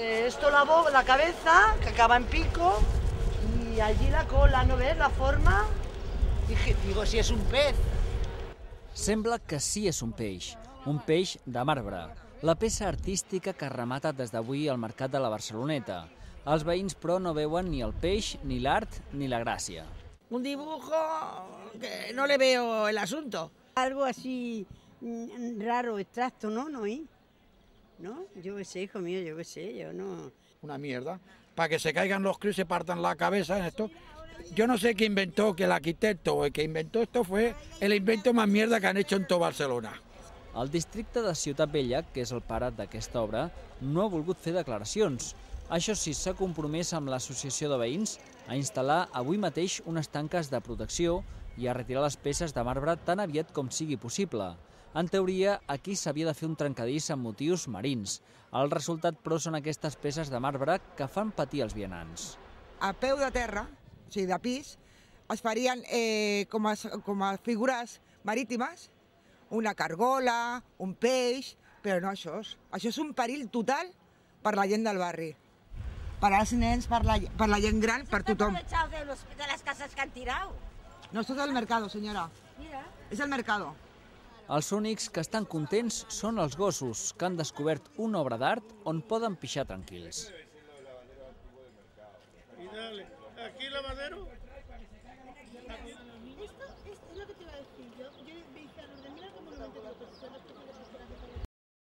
Esto la cabeza, que acaba en pico, y allí la cola, ¿no ves la forma? Digo, si és un pez. Sembla que sí és un peix de marbre, la peça artística que remata des d'avui al Mercat de la Barceloneta. Els veïns, però, no veuen ni el peix, ni l'art, ni la gràcia. Un dibujo que no le veo el asunto. Algo así raro, extracto, ¿no? ¿No? ¿No? Yo qué sé, hijo mío, yo qué sé, yo no... Una mierda. Para que se caigan los críos y se partan la cabeza en esto. Yo no sé qué inventó, que el arquitecto o el que inventó esto fue el invento más mierda que han hecho en todo Barcelona. El districte de Ciutat Vella, que és el pare d'aquesta obra, no ha volgut fer declaracions. Això sí, s'ha compromès amb l'associació de veïns a instal·lar avui mateix unes tanques de protecció i a retirar les peces de marbre tan aviat com sigui possible. En teoria, aquí s'havia de fer un trencadís amb motius marins. El resultat, però, són aquestes peces de marbre que fan patir els vianants. A peu de terra, o sigui, de pis, es farien com a figures marítimes, una cargola, un peix, però no això. Això és un perill total per la gent del barri. Per als nens, per la gent gran, per tothom. De las casas que han tirado. No, esto es el mercado, señora. Mira. Es el mercado. Els únics que estan contents són els gossos, que han descobert una obra d'art on poden pixar tranquils. Aquí lavadero. Esto es lo que te iba a decir yo. Yo dije a los de mira cómo lo meten la persona.